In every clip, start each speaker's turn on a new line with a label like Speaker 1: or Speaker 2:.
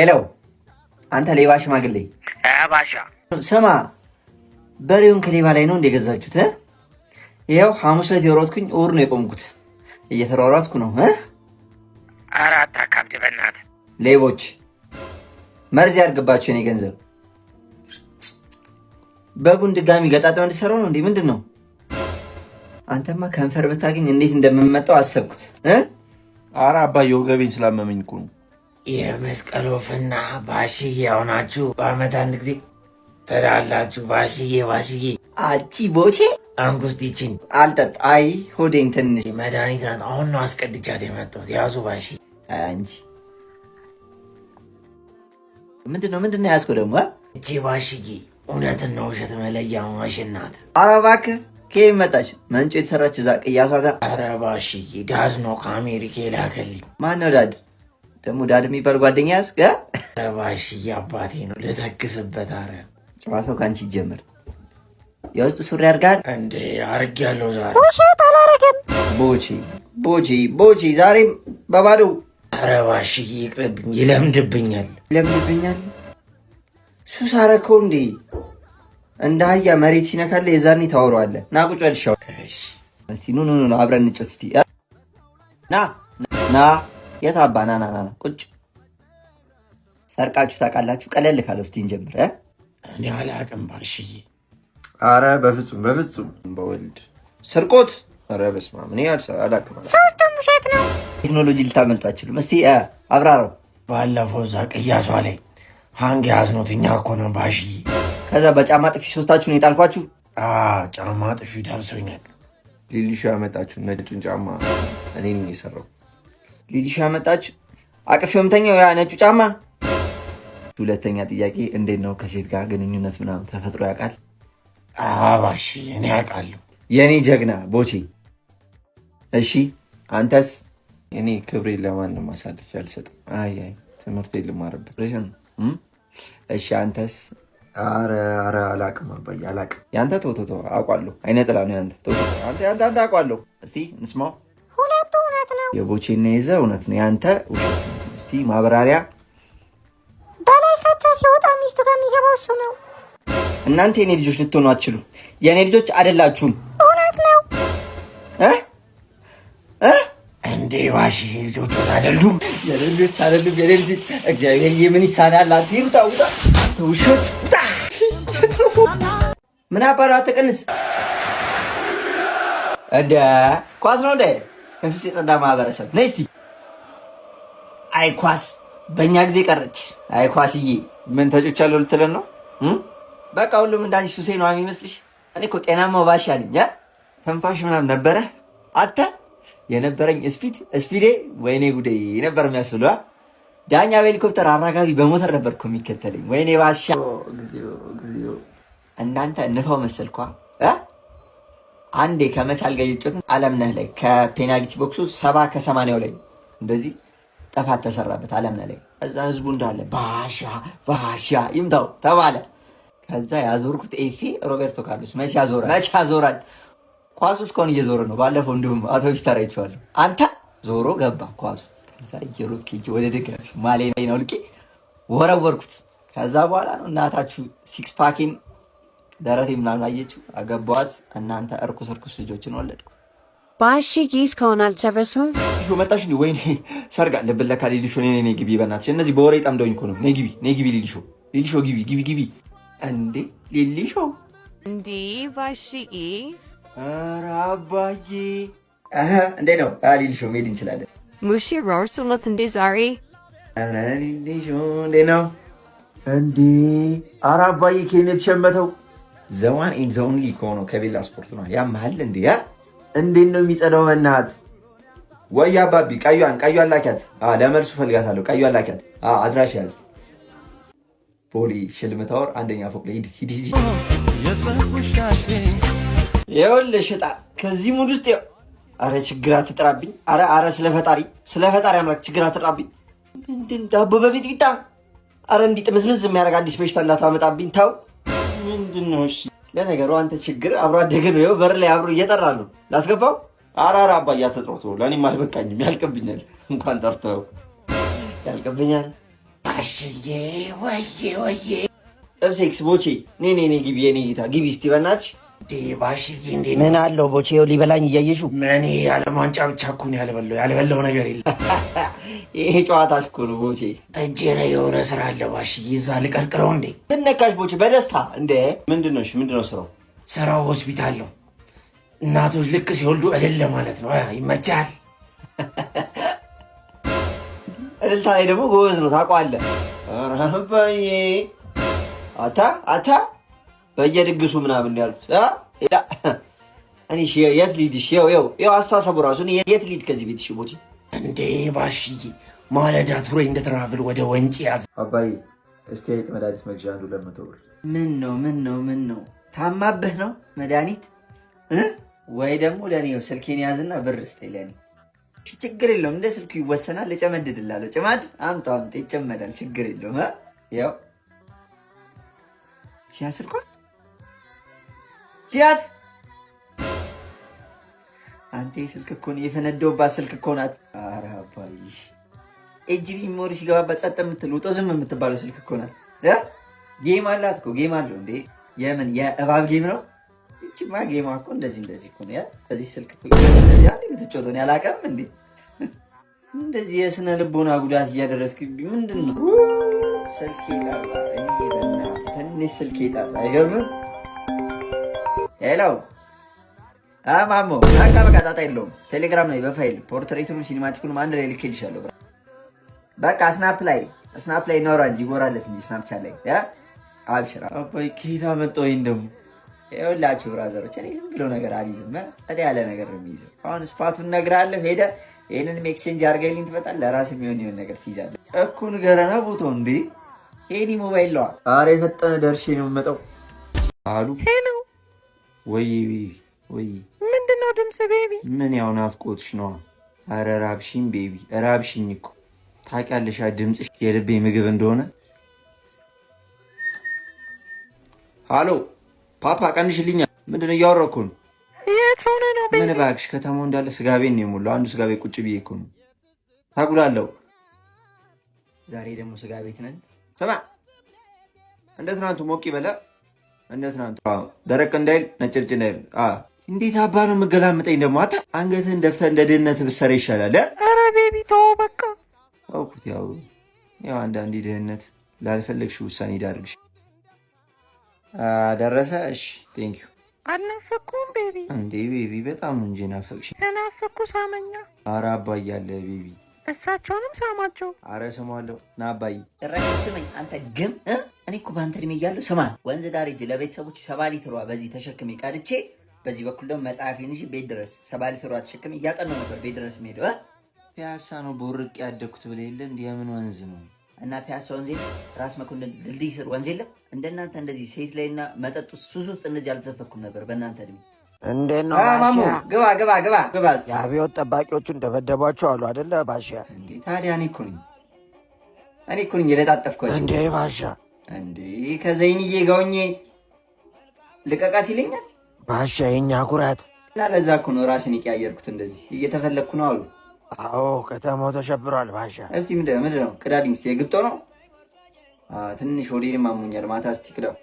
Speaker 1: ሄሎ አንተ ሌባ ሽማግሌ
Speaker 2: ባሻ
Speaker 1: ስማ፣ በሬውን ከሌባ ላይ ነው እንደገዛችሁት? ይኸው ሐሙስ ዕለት የሮጥኩኝ እሑድ ነው የቆምኩት። እየተሯሯጥኩ ነው።
Speaker 2: አራት አካብድ በእናትህ
Speaker 1: ሌቦች መርዝ ያርግባችሁ። የኔ ገንዘብ በጉን ድጋሚ ገጣጥመህ እንድትሰራው ነው እንዴ? ምንድን ነው? አንተማ ከንፈር ብታገኝ እንዴት እንደምመጣው አሰብኩት።
Speaker 3: ኧረ አባዬ ወገቤን ስላመመኝ እኮ ነው።
Speaker 2: የመስቀል ወፍና ባሽዬ ሆናችሁ በአመት አንድ ጊዜ ትላላችሁ። ባሽዬ
Speaker 1: አቺ ቦቼ
Speaker 2: አንጉስቲችን
Speaker 1: አልጠጥ አይ ሆዴን ትንሽ
Speaker 2: መድኃኒት ናት። አሁን ነው አስቀድቻት የመጣሁት። ያዙ ባሺ።
Speaker 1: አንቺ ምንድን ነው ያዝከው ደግሞ?
Speaker 2: እቺ ባሽዬ እውነትና ውሸት መለያ ማሽን ናት።
Speaker 1: ኧረ እባክህ ከየት መጣች? መንጮ የተሰራች እዛ ቅያሷ ጋር።
Speaker 2: ኧረ ባሽዬ ዳድ ነው ከአሜሪካ የላከልኝ።
Speaker 1: ማን ነው ዳድ? ደግሞ ዳድ የሚባል ጓደኛ ያዝክ?
Speaker 2: ኧረ ባሽዬ አባቴ ነው ልዘግስበት። ኧረ
Speaker 1: ጨዋታው ከአንቺ ይጀምር። የውስጥ ሱሪ አድርጋል
Speaker 2: እንዴ? አድርጌያለሁ ዛሬ።
Speaker 1: ውሸት አላረገም። ቦቼ ዛሬም በባዶ።
Speaker 2: ኧረ ባሽዬ ይቅርብኝ፣ ይለምድብኛል።
Speaker 1: ሱስ አረከው እንዴ? እንደ አህያ መሬት ሲነካለ የዛኔ ታወራዋለህ። ና ቁጭ በል። እስቲ ኑ አብረን እንጨት። እስቲ ና የት አባ ና ቁጭ። ሰርቃችሁ ታውቃላችሁ? ቀለል ካለው እስቲ እንጀምር።
Speaker 2: እኔ አላቅም ባሽዬ።
Speaker 3: አረ በፍጹም በወልድ
Speaker 1: ስርቆት።
Speaker 3: አረ በስመ አብ እኔ አላቅም።
Speaker 1: ሶስቱም ውሸት ነው። ቴክኖሎጂ ልታመልጡ አትችሉም። እስቲ አብራራው።
Speaker 2: ባለፈው እዛ ቅያሷ ላይ ሃንግ ያዝኖት እኛ እኮ ነው ባሽዬ።
Speaker 1: ከዛ በጫማ ጥፊ ሶስታችሁን የጣልኳችሁ።
Speaker 2: ጫማ ጥፊ ደርሶኛል።
Speaker 3: ሊሊሾ ያመጣችሁ ነጩን ጫማ እኔ ነኝ የሰራው።
Speaker 1: ሊሊሾ ያመጣችሁ አቅፌው የምተኛው ያ ነጩ ጫማ። ሁለተኛ ጥያቄ እንዴት ነው ከሴት ጋር ግንኙነት ምናምን ተፈጥሮ ያውቃል?
Speaker 2: ባሽዬ እኔ ያውቃለሁ።
Speaker 1: የኔ ጀግና ቦቼ። እሺ አንተስ?
Speaker 3: እኔ ክብሬን ለማንም አሳልፌ አልሰጥም። አይ ትምህርቴን ልማርበት።
Speaker 1: እሺ አንተስ?
Speaker 3: አረ አላቅም አባዬ አላቅም።
Speaker 1: ያንተ ቶቶ አውቃለሁ። አይነ ጥላ ነው ያንተ ቶቶ። አንተ አውቃለሁ። እስቲ እንስማው። ሁለቱ እውነት ነው። የቦቼና የዘ እውነት ነው፣ ያንተ ውሸት ነው። እስቲ ማብራሪያ። በላይ ከቻ ሲወጣ ሚስቱ ጋር የሚገባው እሱ ነው። እናንተ የኔ ልጆች ልትሆኑ አትችሉ። የኔ ልጆች አይደላችሁም። እውነት ነው።
Speaker 2: እንዴ ባሽዬ ልጆቹ አይደሉም።
Speaker 1: የኔ ልጆች አይደሉም። የኔ ልጆች እግዚአብሔር የምን ይሳናል? አትይሩታ ውጣ ውሾች ውጣ። ምን አባራ ተቀንስ እንደ ኳስ ነው እንደ ከሱስ የጸዳ ማህበረሰብ ነይ እስቲ። አይ ኳስ በእኛ ጊዜ ቀረች። አይ ኳስዬ ምን ተጮቻለሁ ልትለን ነው? በቃ ሁሉም እንዳንቺ ሱሴ ነው የሚመስልሽ? እኔ እኮ ጤናማው ባሻ ነኝ። ተንፋሽ ምናምን ነበረ አተ የነበረኝ ስፒዴ ወይኔ ጉዴ ነበር የሚያስብለው። ዳኛ በሄሊኮፕተር አራጋቢ በሞተር ነበር እኮ የሚከተለኝ። ወይኔ ባሻ ጊዜው። እናንተ እንፋው መሰልኳ። አንዴ ከመቻል ጋር እየጮትን አለምነህ ላይ ከፔናልቲ ቦክሱ 70 ከ80 ላይ እንደዚህ ጥፋት ተሰራበት አለምነህ ላይ። እዛ ህዝቡ እንዳለ ባሻ ይምታው ተባለ። ከዛ ያዞርኩት ኤፌ ሮቤርቶ ካርሎስ መቼ ያዞራል? ኳሱ እስካሁን እየዞረ ነው። ባለፈው እንዲሁም አውቶቢስ ተራይቼዋለሁ። አንተ ዞሮ ገባ ኳሱ። ከዛ እየሮጥኩ ወደ ደጋፊ ማሌ ነው ልቄ ወረወርኩት። ከዛ በኋላ ነው እናታችሁ ሲክስ ፓኬን ደረቴ ምናምን አየችው፣ አገባዋት። እናንተ እርኩስ ልጆችን ወለድኩ።
Speaker 4: ባሽዬ እስካሁን አልጨረስኩም።
Speaker 1: ሊሾ መጣሽ እንዲ? ወይኔ ሰርግ አለብን ለካ። ሊሊሾ ነይ ግቢ፣ በእናትሽ እነዚህ በወሬ ጠምደውኝ እኮ ነው። ነይ ግቢ ሊሊሾ ግቢ። እንዴ ሊሊሾ
Speaker 4: እንዴ ባሽዬ።
Speaker 1: ኧረ አባዬ እንዴ ነው ሊሊሾ መሄድ እንችላለን።
Speaker 4: ሙሺ ሮርሱለት እንዴ ዛሬ።
Speaker 1: ኧረ ሊሊሾ እንዴ ነው እንዴ? ኧረ አባዬ ከኔ የተሸመተው ዘዋን ኢን ዘ ኦንሊ ከሆነው ከቤላ ስፖርት ነው። ያምሃል እንዴ? እንዴት ነው የሚጸዳው? መናት ወይ አባቢ ቀዩን ላኪያት። ለመልሱ ፈልጋታለሁ። ቀዩን ላኪያት። አድራሽ ያዝ። ፖሊ ሽልምታወር አንደኛ ፎቅ ላይ ሂድ። ይኸውልህ ሽጣ ከዚህ ሙድ ውስጥ አረ ችግር አትጥራብኝ። አረ ስለፈጣሪ አምላክ ችግር አትጥራብኝ። ምንድን ዳቦ በሚጥሚጣ? አረ እንዲህ ጥምዝምዝ የሚያደርግ አዲስ በሽታ እንዳታመጣብኝ ተው። ምንድን ነው? እሺ ለነገሩ አንተ ችግር አብሮ አደገ ነው። ይኸው በር ላይ አብሮ እየጠራ ነው። ላስገባው? አረ አባያ ተጥሮት ለእኔም አልበቃኝም። ያልቅብኛል። እንኳን ጠርተው ያልቅብኛል።
Speaker 2: ባሽዬ ወዬ
Speaker 1: ጥብሴክስ ቦቼ ኔ ግቢ፣ የኔ ጌታ ግቢ እስቲ በእናትሽ።
Speaker 2: ባሽዬ እንዴ ምን አለው ቦቼ? ሊበላኝ እያየሹ ምን የዓለም ዋንጫ ብቻ እኮ ነው ያልበላው ነገር የለም።
Speaker 1: ይሄ ጨዋታሽ እኮ ነው ቦቼ።
Speaker 2: እጄ ላይ የሆነ ስራ አለ ባሽዬ፣ እዛ ልቀርቅረው እንዴ?
Speaker 1: ምን ነካሽ ቦቼ? በደስታ እንዴ። ምንድነው ስራው?
Speaker 2: ስራው ሆስፒታል ነው። እናቶች ልክ ሲወልዱ እልል ማለት ነው። ይመቻል።
Speaker 1: እልልታ ላይ ደግሞ ጎበዝ ነው ታውቀዋለህ። አባዬ አታ በየድግሱ ምናምን ያሉት እኔ የት ሊድ? ይኸው አስተሳሰቡ ራሱ የት ሊድ ከዚህ ቤት? ቦቼ
Speaker 2: እንዴ ባሽዬ ማለዳ ቱሬ እንደትራቭል ወደ ወንጪ ያዝ።
Speaker 3: አባዬ እስቲ አይጥ መድኃኒት መግዣ 200 ብር።
Speaker 1: ምን ነው ታማብህ ነው መድኃኒት? ወይ ደግሞ ለእኔ ስልኬን ያዝና ብር ስጠኝ ለእኔ። ችግር የለውም እንደ ስልኩ ይወሰናል። እጨመድድላለሁ። ጭማድ አምጣ ይጨመዳል። ችግር የለውም። ያው ሲያስልኳል ጂያት አንተ ስልክ እኮ ነው የፈነደውባት ስልክ እኮ ናት። ኧረ አባዬ ኤጅቢ ሜሞሪ ሲገባባት ጸጥ የምትል ውጦ ዝም የምትባለው ስልክ እኮ ናት። ጌም አላት እኮ ጌም አለው እንዴ? የምን የእባብ ጌም ነው? ይቺማ ጌማ እኮ እንደዚህ እኮ ነው። ያ በዚህ ስልክ እኮ እንደዚህ አንዴ የምትጮተው ነው ያላቀም እንዴ? እንደዚህ የስነ ልቦና ጉዳት እያደረስክብኝ ምንድን ነው? ስልኬ ጠራ። እኔ በእናትህ ትንሽ ስልኬ ጠራ። አይገርምም? ሄሎ ማሞ በቃ ጣጣ የለውም። ቴሌግራም ላይ በፋይል ፖርትሬቱንም ሲኒማቲኩንም አንድ ላይ ልኬልሻለሁ። በቃ ስናፕ ላይ ኖራ እንጂ ይጎራለት እንጂ ስናፕቻት ላይ አብሽራ።
Speaker 3: አባይ ኬታ መጣሁኝ ደግሞ
Speaker 1: ይኸውላችሁ ብራዘሮች፣ እኔ ዝም ብሎ ነገር አልይዝም። ጸዳ ያለ ነገር ነው የሚይዘው። አሁን ስፓቱን እነግርሃለሁ። ሄደህ ይህንንም ኤክስቼንጅ አድርገህልኝ ትመጣለህ። ለራስህ የሚሆን ነገር ትይዛለህ
Speaker 3: እኮ። ንገረና ቦታው እንዴ?
Speaker 1: ይሄኒ ሞባይል ለዋ።
Speaker 3: ኧረ የፈጠነ ደርሼ ነው የምመጣው አሉ።
Speaker 5: ሄሎ
Speaker 3: ወይ
Speaker 5: ምንድነው ድምፅ ቤቢ?
Speaker 3: ምን ያው ናፍቆትሽ ነዋ። ኧረ ራብሽኝ ቤቢ፣ ራብሽኝ እኮ ታውቂያለሽ ድምፅሽ የልቤ ምግብ እንደሆነ። ሃሎ ፓፓ ቀንሽልኛል። ምንድነው እያወራሁ ነው?
Speaker 5: የት ሆነ ነው ቤቢ?
Speaker 3: ምን እባክሽ ከተማው እንዳለ ስጋ ቤት ነው የሞላው። አንዱ ስጋ ቤት ቁጭ ብዬ እኮ ነው። ታጉላለሁ።
Speaker 1: ዛሬ ደግሞ ስጋ ቤት ነን።
Speaker 3: ስማ እንደ ትናንቱ ሞቅ ይበላ። እንደ ትናንቱ ደረቅ እንዳይል ነጭርጭ እንዳይል። እንዴት አባ ነው የምገላምጠኝ ደግሞ? አንገትህን ደፍተህ እንደ ድህነት ብትሰራ ይሻላል።
Speaker 5: ኧረ ቤቢ ተወው በቃ።
Speaker 3: አውኩት። ያው አንዳንዴ ድህነት ላልፈለግሽ ውሳኔ ዳርግሽ። ደረሰ። እሺ ቴንኪዩ።
Speaker 5: አልናፈኩም ቤቢ?
Speaker 3: እንዴ ቤቢ በጣም እንጂ ናፈቅሽ።
Speaker 5: ከናፈኩ ሳመኛ።
Speaker 3: ኧረ አባዬ አለ ቤቢ።
Speaker 5: እሳቸውንም ሳማቸው።
Speaker 3: ኧረ ስሟለሁ። ና አባዬ።
Speaker 1: ጭራሽ ስመኝ አንተ ግን እኔ እኮ በአንተ እድሜ እያለሁ ስማ፣ ወንዝ ዳር ሂጅ ለቤተሰቦች 70 ሊትሯ በዚህ ተሸክሜ ቀድቼ፣ በዚህ በኩል ደግሞ መጽሐፌን ይዤ ቤት ድረስ 70 ሊትሯ ተሸክሜ እያጠናሁ ነበር ቤት ድረስ የምሄደው።
Speaker 3: ፒያሳ ነው በወርቅ ያደግኩት ብለህ የለ እንዲህ የምን ወንዝ ነው?
Speaker 1: እና ፒያሳ ወንዝ የለም? ራስ መኮንን ድልድይ ስር ወንዝ የለም? እንደናንተ እንደዚህ ሴት ላይና መጠጥ ሱስ ውስጥ እንደዚህ አልተዘፈኩም ነበር በእናንተ እድሜ።
Speaker 2: እንዴት ነው
Speaker 1: ማሙ? ግባ።
Speaker 2: የአብዮት ጠባቂዎቹ እንደበደቧቸው አሉ አይደለ ባሻ?
Speaker 1: ታዲያ እኔ እኮ ነኝ የለጣጠፍኳቸው።
Speaker 2: እንዴ ባሻ
Speaker 1: እንዴ ከዘይንዬ ጋውኜ ልቀቃት ይለኛል
Speaker 2: ባሻ። የኛ ኩራት
Speaker 1: እና ለዛ እኮ ነው ራሴን የቀያየርኩት። እንደዚህ እየተፈለግኩ ነው አሉ።
Speaker 2: አዎ ከተማው ተሸብሯል ባሻ።
Speaker 1: እስቲ ምንድን ነው ቅዳልኝ። እስቲ የግብጦ ነው ትንሽ ወዴንም አሞኛል። ማታ እስቲ ቅዳው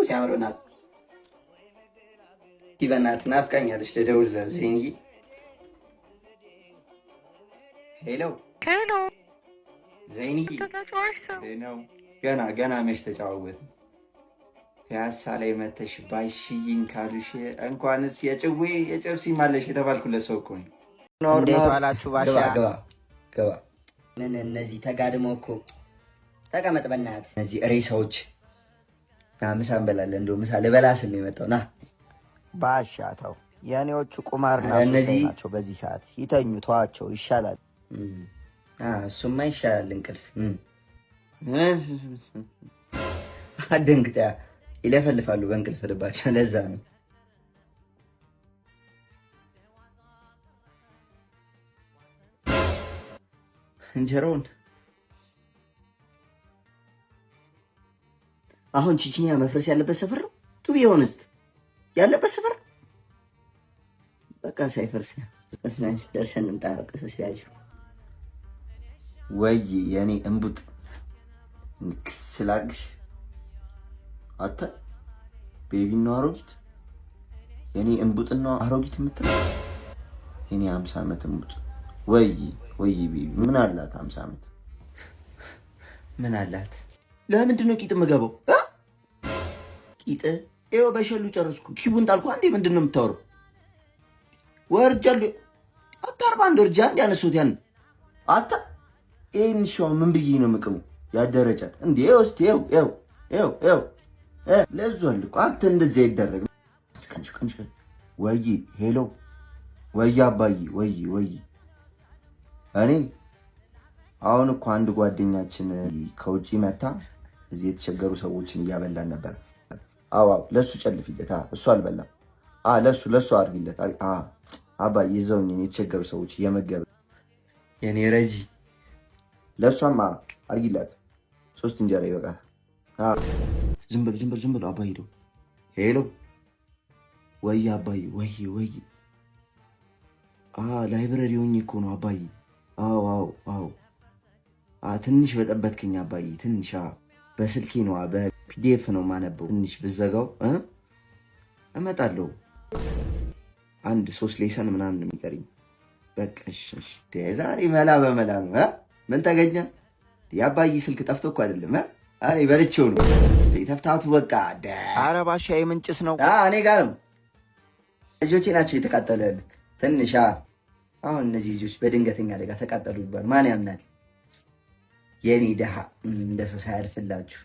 Speaker 1: ሲያምር በእናትህ ናፍቃኛለች። ልደውልላት ዜንዬ። ሄሎ ዘይንዬ። ገና መች ተጨዋወትን። ፒያሳ ላይ መተሽ ባሽይኝ ካሉሽ እንኳንስ የጭዌ የጨብሲ ማለሽ የተባልኩለት ሰው እኮ ነው።
Speaker 2: እንዴት ዋላችሁ ባሻ?
Speaker 1: ገባ። ምን እነዚህ ተጋድመው እኮ ተቀመጥ በእናትህ። እነዚህ ሬሳዎች ምሳ እንበላለን። እንደው ምሳ ልበላ ስል ነው የመጣው። ና
Speaker 2: ባሻ ተው፣ የእኔዎቹ ቁማርና ሱሰኝ ናቸው። በዚህ ሰዓት ይተኙ፣ ተዋቸው ይሻላል።
Speaker 1: እሱማ ይሻላል እንቅልፍ። አደንግጣ ይለፈልፋሉ በእንቅልፍ ልባቸው። ለዛ ነው እንጀራውን አሁን ቺቺኒያ መፍረስ ያለበት ሰፈር ነው። ቱ ቢሆንስት ያለበት ሰፈር በቃ ሳይፈርስ ደርሰን እንምጣ። ቀሰስ ያዥ
Speaker 3: ወይ የኔ እንቡጥ ንክስ ስላግሽ አታ ቤቢ ነው አሮጊት የኔ እንቡጥና አሮጊት የምትለው የኔ 50 ዓመት እንቡጥ ወይ ቤቢ ምን አላት 50 ዓመት
Speaker 2: ምን አላት? ለምንድን ነው ቂጥ የምገባው? ቂጥ ይኸው በሸሉ ጨረስኩ። ኪቡን ጣልኩ። አንዴ ምንድን ነው የምታወራው? ወርጃለሁ። አታርባ አንድ ወርጃ አንድ ያነሱት ያን
Speaker 3: አታ ይሄን ሻው ምን ብዬ ነው የምቅሙ ያደረጃት እንዴ? ውስጥ ይኸው ለዟል እኮ አንተ እንደዚህ አይደረግም። ቀንሽ ወይ ሄሎ ወይ አባዬ ወይ እኔ አሁን እኮ አንድ ጓደኛችን ከውጪ መታ እዚህ የተቸገሩ ሰዎችን እያበላን ነበር። አዎ ለሱ ጨልፊለት። እሱ አልበላም። ለሱ አድርጊለት። አባዬ ይዘውኝ የተቸገሩ ሰዎች እየመገበ
Speaker 2: የኔ ረጂ
Speaker 3: ለሷም አድርጊላት። 3 እንጀራ ይበቃል።
Speaker 2: ዝም በል አባዬ ሄዶ ሄሎ ወይ አባዬ ወይ ላይብረሪ ሆኜ እኮ ነው አባዬ። አዎ ትንሽ በጠበትክኝ አባዬ። ትንሽ በስልኬ ነው በፒዲኤፍ ነው ማነበው። ትንሽ ብዘጋው እመጣለሁ። 3 ሌሰን ምናምን የሚቀርኝ በቃ። እሺ ዛሬ መላ በመላ ነው። ምን ተገኘ? የአባዬ ስልክ ጠፍቶ እኮ አይደለም። አይ በልቼው ነው ተፍታቱ። በቃ
Speaker 1: ኧረ ባሻ የምንጭስ ነው።
Speaker 2: እኔ ጋር ነው። ልጆቼ ናቸው የተቃጠሉ ያሉት። ትንሽ አሁን እነዚህ ልጆች በድንገተኛ አደጋ ተቃጠሉ ይባል ማን ያምናል? የኔ ደሃ እንደ ሰው ሳያልፍላችሁ